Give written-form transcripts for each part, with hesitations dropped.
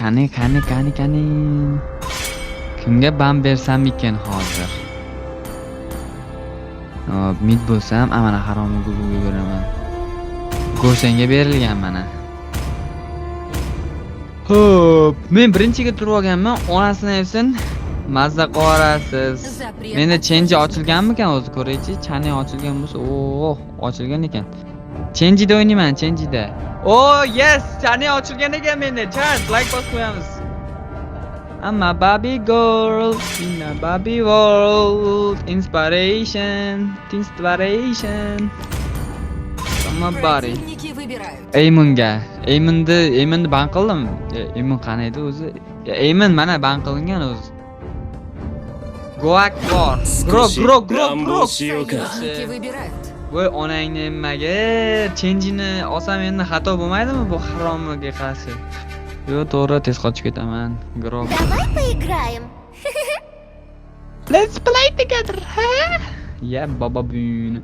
Qani. Kimga ban bersam ekan hozir? Mid bo'lsam, mana haromni gulga beraman. Go'shanga berilgan mana. Hop, men birinchiga turib olganman, onasini evsin. Mazza qorasiz. Menda change ochilganmikan o'zi ko'raychi, chani ochilgan bo'lsa, ochilgan ekan. Change'da o'ynayman, change'da. Yes, chani ochilgan ekan menda. Chat, like bosib qo'yamiz. I'm a Barbie girl in a Barbie world. Inspiration. Somebody. Aymonni ban qildim. Aymon qani edi o'zi? Aymon mana ban qilingan o'zi. Guak bor. Grok. Voy onangni nimaga change'ni olsam endi xato bo'lmaydimi bu haromiga qarshi? Yo, to'g'ri, tez qochib ketaman. Grok. Давай поиграем. Let's play together, huh? Ya, baba buyuni.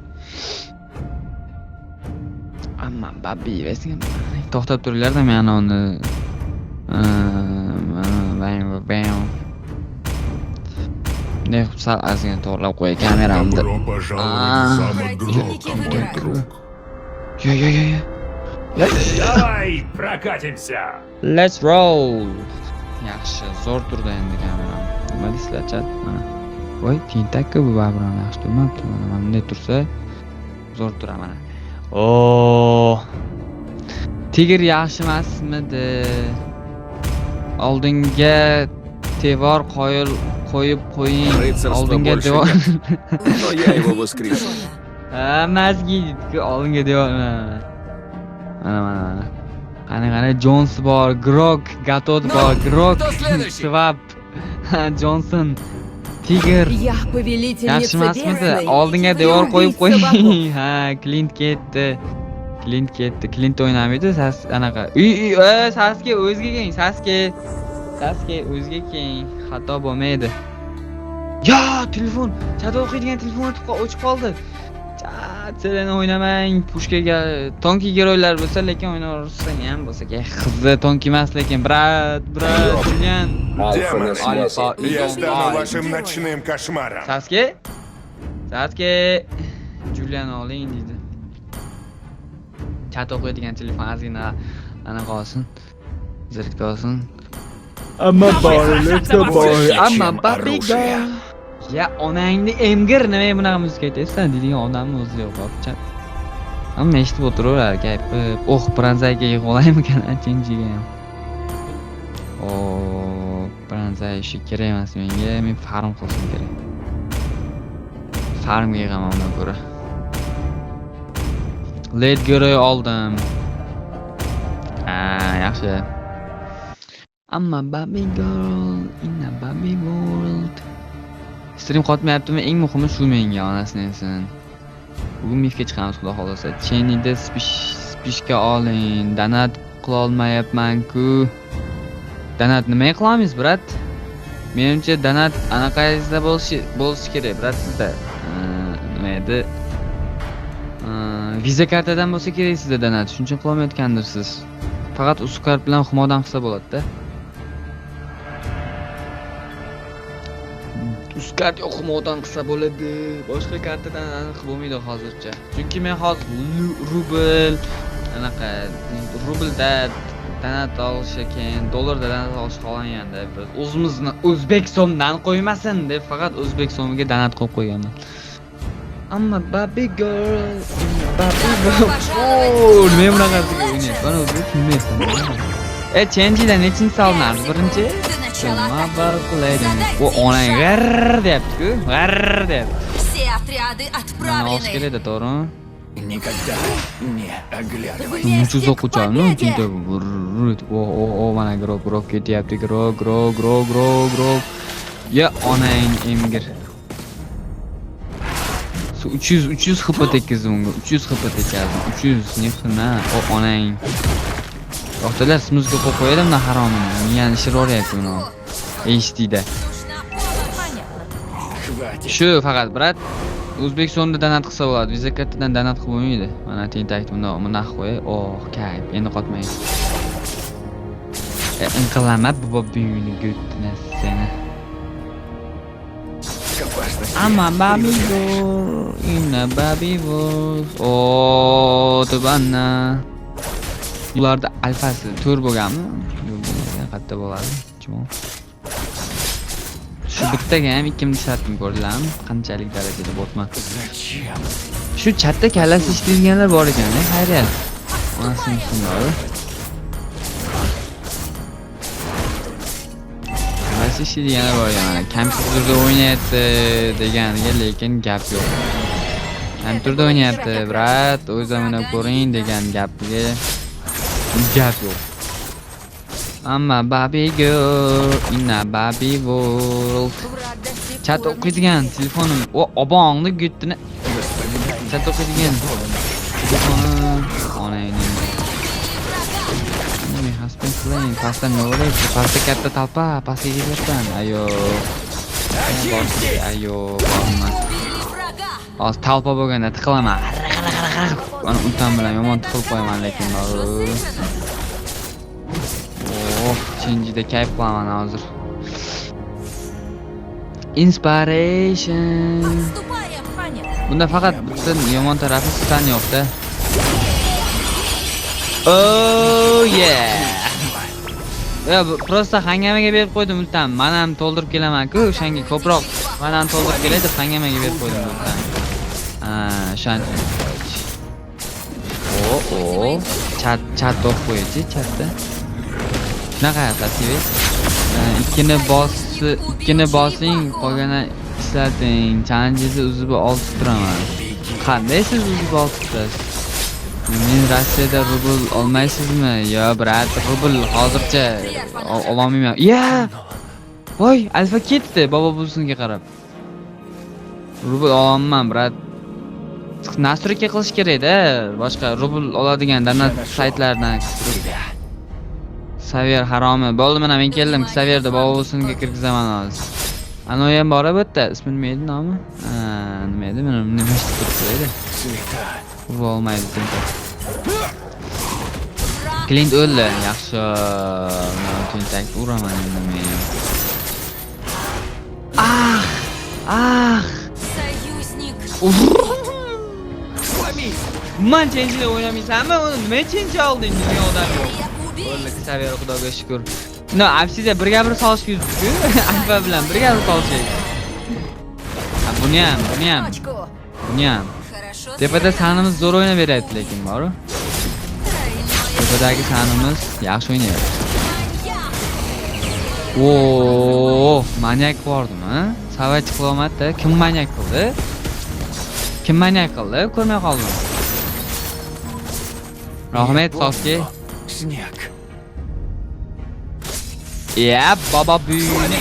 Amma babi, esingizga to'xtab turinglar-da, men uni ne sal ozgina to'g'rilab qo'yay kameramni. Добро пожаловать в замок Грока, мой друг. Yo. Давай, прокатимся! Let's roll. Yaxshi, zo'r turdi endi kameram. Nima deysizlar, chat? Mana. Voy, tentakka bu babram yaxshi turmabdi. Mana bunday tursa zo'r turadi mana. Tiger yaxshi emasmidi? Oldinga devor qo'yib qo'ying. Oldinga devor. Но я его воскрешу. Mazgidku oldinga devor. Mana. Qani Jones bor, Grok, Gatot bor, Grok, Swap, Johnson, Tiger. Yaxshi emasmidi? Oldinga devor qo'yib qo'ying. Ha, Clint ketdi. Clint o'ynamaydi, anaqa. Sasuke o'zga keng, Sasuke o'zga keng. Xato bo'lmaydi. Yo, telefon, chat o'qiydigan telefon o'chib qoldi. Sen o'ynamang, pushkaga tonki giroylar bo'lsa, lekin o'ynarsang ham bo'lsa, qizi tonki emas, lekin brat, Julian. Демоны, я стану вашим ночным кошмаром. Sasuke, Julian oling deydi. Chat o'qiydigan telefon ozgina anaqa olsin. Zirkda olsin. Amma baby girl. Ya onangni emgir nima bunaqa muzika aytaysan deydigan odamni o'zi yo'q, chat. Hamma eshitib o'tiraverar, gapib. Pranzaga yig'olaymikan, change'ga ham. Pranzay ishi kerak emas menga, men farm qilishim kerak. Farmga yig'aman undan ko'ra. Late giroy oldim. Yaxshi. Amma baby girl in a baby world. Stream qotmayaptimi? Eng muhimi shu menga onasini esin. Bugun mifga chiqamiz xudo xolasa. Chenida spishga oling. Donat qila olmayapman-ku. Donat nima qilamiz, brat? Menimcha donat anaqayizda bo'lishi kerak, brat, sizda. Nima edi? Visa kartadan bo'lsa kerak sizda donat. Shuning uchun qilolmayotgandirsiz. Faqat uskart bilan humodan qilsa bo'ladi-da. Uskart yo'qmodan qilsa bo'ladi. Boshqa kartadan aniq bo'lmaydi hozircha. Chunki men hozir rublda donat olish ekan, dollarda donat olish xohlaganda o'zimizni o'zbek so'mdan qo'ymasin deb faqat o'zbek so'miga donat qo'yib qo'yganman. Amma baby girl, nima bunaqasiga o'ynayapman? Mana o'zi tushunmayapman. Change'da nechinchi solinadi? Birinchi? Nima bar qilaydim? Bu onang g'arr deyapti-ku, g'arr deyapti. Все отряды отправлены. Keladi, to'g'rimi? Никогда не оглядывайся. Muchuz o'quvchilarni shunday mana grok ketyapti, grok. Ya onang emgir. 300 HP tekizdim unga. 300 HP tekazdim. 300 nefna. Onang. Vaqtlar smuzga qo'yib qo'yadimda haromini. Miyani shiroryapti buni. Eshitdi-da. Shu faqat brat o'zbek so'mida donat qilsa bo'ladi. Visa kartadan donat qilib bo'lmaydi. Mana tentakni buni qo'y. Kayf. Endi qotmaydi. Inqilama bobingni go'tini seni. Ama baby bu, inna baby bu. O tubanna. Ularda alfasi turbo'gami? Qayerda bo'ladi? Shu bittaga ham 2 shartni ko'rdilarmi? Qanchalik darajada botman. Shu chatda kallasi ishlaydiganlar bor ekan, xayriyat. Onasini tushunadi. Kallasi ishlaydiganlar bor ekan, mana kompyuterda o'ynayapti deganiga lekin gap yo'q. Kompyuterda o'ynayapti, brat, o'zim o'ynab ko'ring degan gapiga gap yo'q. Amma baby girl, inna baby world. Chat o'qiydigan telefonim, o obongni gutini. Chat o'qiydigan telefonim, onangni. Nima hasbin playing, pasta nora, pasta katta talpa, pasta yeyapman. Ayo. Ayo, borma. Hozir talpa bo'lganda tiqilaman. Mana undan bilan yomon tiqilib qo'yaman lekin bor. Chenjida kayf qilaman hozir. Inspiration. Bunda faqat bitta yomon tarafi stan yo'q-da. Oh yeah. Ya prosta hangamaga berib qo'ydim ultam. Men ham to'ldirib kelaman-ku, o'shanga ko'proq men ham to'ldirib kelay deb hangamaga berib qo'ydim ultam. Shuncha. Chat o'qib qo'ychi, chatda. Shunaqa tasvir. Ikkini bosing, qolgani ishlating. Challenge'ni uzib olib turaman. Qanday siz uzib olib turasiz? Men Rossiyada rubl olmaysizmi? Yo, brat, rubl hozircha ololmayman. Ya! Voy, alfa ketdi babo busunga qarab. Rubl ololmayman, brat. Nasrika qilish kerak-da. Boshqa rubl oladigan donat saytlardan Saver haromi. Bo'ldi, mana men keldim. Saverda bobosinga kirgizaman hozir. Ana ham bor bu yerda. Ismi nima edi nomi? Nima edi? Mana nima turibdi? Ura olmaydi tinta. Klient o'ldi. Yaxshi. Men tintak uraman endi men. Союзник. Men chenjida o'ynamaysanmi? Uni nima chenji olding dunyodan yo'q. O'rli Saver xudoga shukr. No, afsiza birga bir solish yuzdi-ku. Alfa bilan birga bir solishaylik. Buni ham. Tepada sanimiz zo'r o'ynab beryapti lekin bor-ku. Tepadagi sanimiz yaxshi o'ynayapti. Manyak bordimi? Savach qilomatda kim manyak qildi? Ko'rmay qoldim. Rahmat Soski. Снег. Ya, baba büyüğüne.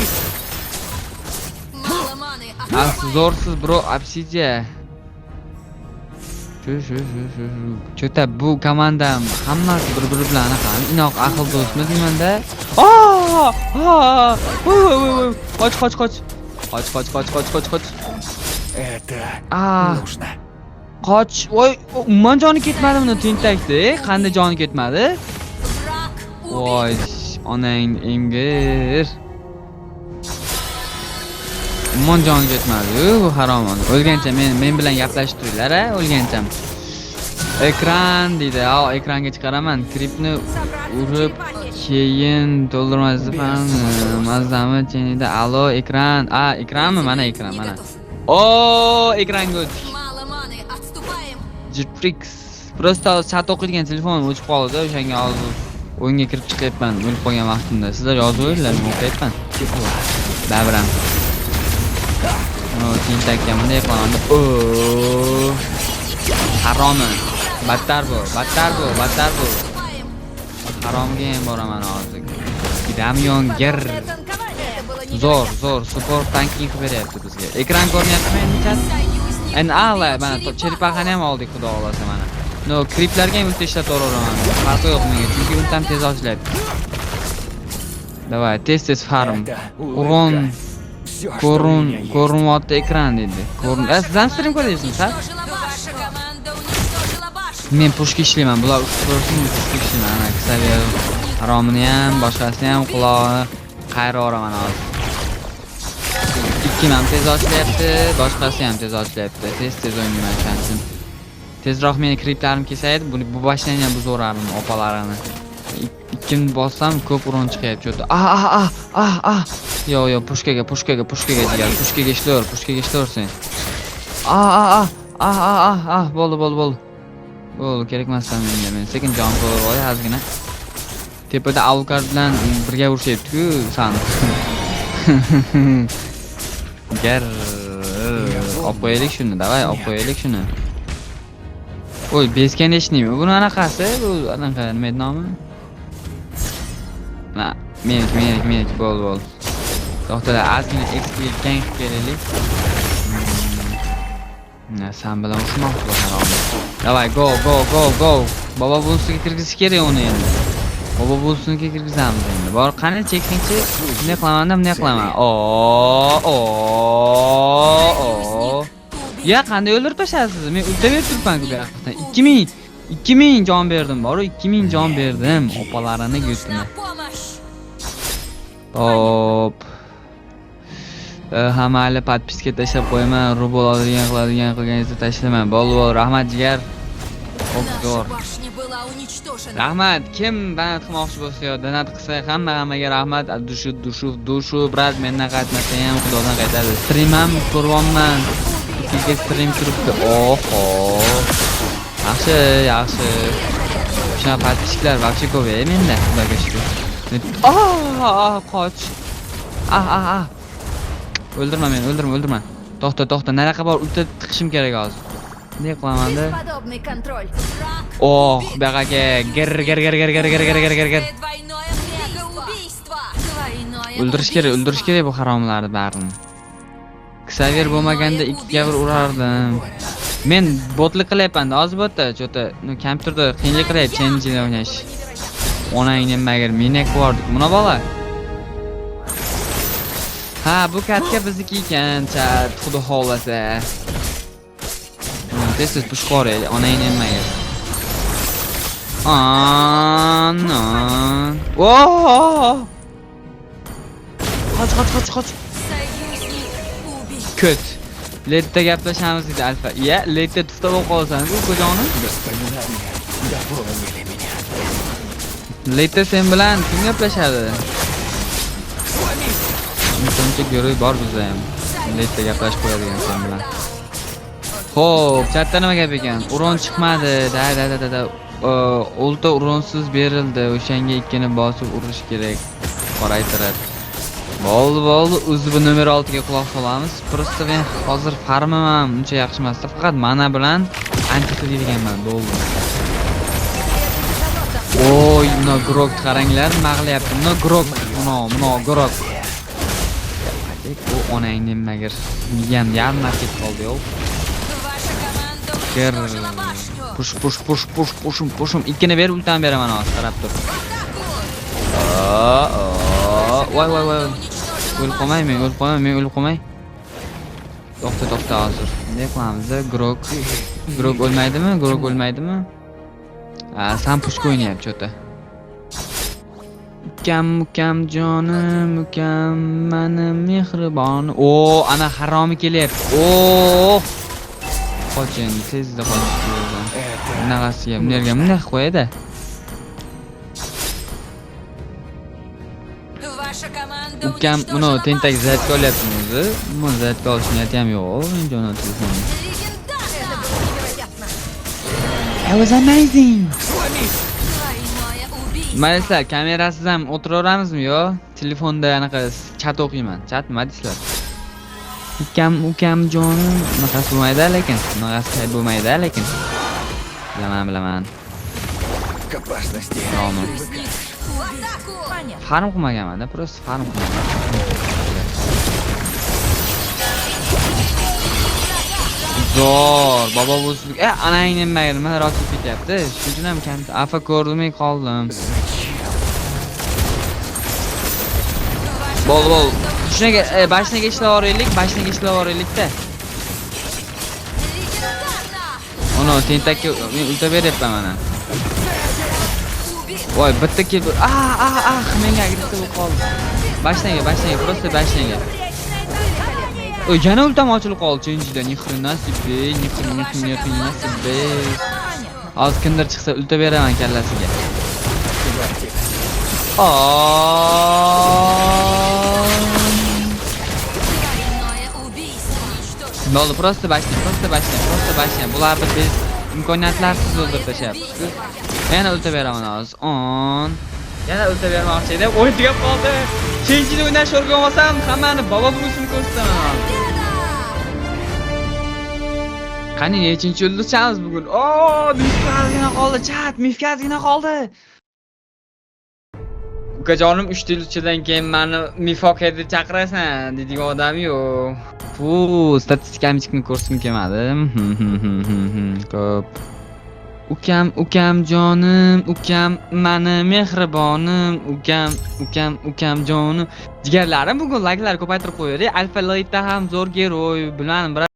Zorsuz bro, Obsidian. Cho'ta bu komandam hammasi bir-biri bilan anaqa inoq aql do'stmi deymanda. Qoch. Это нужно. Qoch. Voy, umuman joni ketmadi buni tentakda. Qanday joni ketmadi? Voy, onang emgir. Umuman joni ketmadi-ku, bu harom. O'lgancha men bilan gaplashib turinglar-a, o'lgancha. Ekran deydi. Ekranga chiqaraman. Kripni urib keyin to'ldirmasdi fan. Mazami chenida. Allo, ekran. Ekranmi? Mana ekran, mana. Ekran good. Jetflix. Prosta chat o'qiydigan telefonim o'chib qoldi, o'shanga hozir o'yinga kirib chiqyapman. O'lib qolgan vaqtimda. Sizlar yozaveringlar, men o'qiyapman. Babram. Tintakka bunday qilganda. Haromi. Battar bu. Haromga ham boraman hozir. Damyon gir. Zo'r, support tanking qilib beryapti bizga. Ekran ko'ryaptimi endi chat? Ala, mana cherpaqani ham oldik, xudo xolasa mana. No, kriplarga ham ulta ishlataveraman. Farqi yo'q menga, chunki undan tez ochiladi. Davay, tez farm. Ko'rinyapti ekran dedi. Sizdan stream ko'ryapsizmi, sal? Men pushka ishlayman. Bular pushka ishlayman, ana Saver. Haromini ham, boshqasini ham qulog'ini qayirib yuboraman hozir. Ikkim ham tez ochilyapti, boshqasi ham tez ochilyapti. Tez o'ynayman chanchin. Tezroq meni kriptlarim kesaydi, bu boshlangan ham buzo'rardim opalarini. Ikkim bossam ko'p uron chiqyapti cho'ta. Yo, pushkaga jigar, pushkaga ishlar sen. Bo'ldi. Bo'ldi, kerak emasdan menga. Men sekin jon qo'yib qo'y ozgina. Tepada Alucard bilan birga urushyapti-ku, san. Gar olib qo'yaylik shuni, davay, olib qo'yaylik shuni. Oy, beskanechnimi? Buni anaqasi, bu anaqa nima edi nomi? Na, meniki bo'ldi. To'xtalar, ozgina XP gang qilib kelaylik. Sen bilan urushmoqchi bo'laman. Davay, go. Bobo bo'lsiga kirgizish kerak uni endi. Bobo bo'lsiga kirgizamiz endi. Bor, qani chekingchi. Bunday qilaman. Ya, qanday o'ldirib tashlasiz? Men o'ldirib turibman-ku bu yoqdan. 2000 jon berdim, bor-ku 2000 jon berdim. Opalarini yutdim. Hop. Hamali podpiska tashlab qo'yaman, rubl oladigan qilganingizda tashlaman. Bo'ldi, rahmat jigar. Obzor. Rahmat, kim donat qilmoqchi bo'lsa yo donat qilsa hammaga rahmat. Dushu, brat, mendan qaytmasa ham xudodan qaytadi. Stream ham ko'ryapman. Ikki stream turibdi. Oho. Yaxshi. Shuna podpiskalar вообще ko'p menda, xudoga shukr. Qoch. O'ldirma meni, o'ldirma. To'xta, nariyoqqa bor, ulta tiqishim kerak hozir. Bunday qilaman-da. Oh, bu yoqqa gir. O'ldirish kerak bu haromlarni barini. Xavier bo'lmaganda 2 bir urardim. Men botlik qilyapman-da, hozir botda, cho'ta, kompyuterda qiyinlik qilyapti, challenge o'ynash. Onangni nimaga minek bordik, buna bola. Ha, bu katka bizniki ekan, chat, xudo xohlasa. Tez push qo'yaylik, onangni nimaga. No. Oh! Qoch. Ko't. Letda gaplashamiz dedi Alfa. Ya, letda to'xtab qolsangiz, u ko'joni. Letda sen bilan kim gaplashadi? Shuncha go'roy bor bizda ham. Letda gaplashib qo'yadigan sen bilan. Xo'p, chatda nima gap ekan? Uron chiqmadi. Da. O'lta uronsiz berildi. O'shanga ikkini bosib urish kerak. Qoraytiradi. Bo'ldi. O'zi bu nomer 6 ga quloq solamiz. Prosta men hozir farmim ham uncha yaxshi emas. Faqat mana bilan anti qilganman. Bo'ldi. Oy, no grok qaranglar, nima qilyapti? No grok. Grok. Bu onangni nimaga miyam yarim ketib qoldi-yu. Push. Ikkini berib ultam beraman hozir, qarab tur. Voy. O'lib qolmay. To'xta hozir. Bunday qilamiz, Grok o'lmaydimi? Sam pushka o'ynayapti cho'ta. Ukam jonim, ukam mening mehribonim. Ana haromi kelyapti. Qochin, tezda qochish kerak. Bunaqasiga bunday qo'yadi. Ukam uni tentak zatka olyaptimi o'zi? Buni zatka olish niyati ham yo'q, men jonon telefoni. It was amazing. Maysa, kamerasiz ham o'tiraveramizmi yo? Telefonda anaqa chat o'qiyman. Chat nima deysizlar? Ukam jonim, bunaqasi bo'lmaydi lekin. Bilaman. Farm qilmaganman-da, prosta farm qilmagan. Zo'r, bobo bo'lsin. Anangni nima rostib ketyapti? Shuning uchun ham afa ko'rmay qoldim. Bo'ldi. Shunaga bashnaga ishlab yuboraylik-da. Uni tentakka men ulta beryapman mana. Voy, bitta kelib. Menga agressiv bo'lib qoldi. Bashlanga, просто bashlanga. Yana ultam ochilib qoldi, chenjida. Ni xrena себе, ni xrena себе. Hozir kimdir chiqsa ulta beraman kallasiga. Bo'ldi, просто bashlang. Bularni biz imkoniyatlarsiz o'ldirib tashyapmiz. Yana ulta beraman hozir. Yana ulta bermoqchi edim. O'yin tugab qoldi. Chenjida o'ynash o'rgan olsam, hammani bobo buvisini ko'rsataman. Qani nechinchi yulduzchamiz bugun? Mifkazgina qoldi, chat, mifkazgina qoldi. Ukajonim 3 yulduzchadan keyin meni mifok deb chaqirasan, deydigan odam yo'q. Statistikamichni ko'rsim kelmadi. Ko'p. Ukam jonim, ukam meni mehribonim, ukam jonim. Jigarlarim bugun layklar ko'paytirib qo'yadi. Alfa Lightda ham zo'r geroy, bilmadim.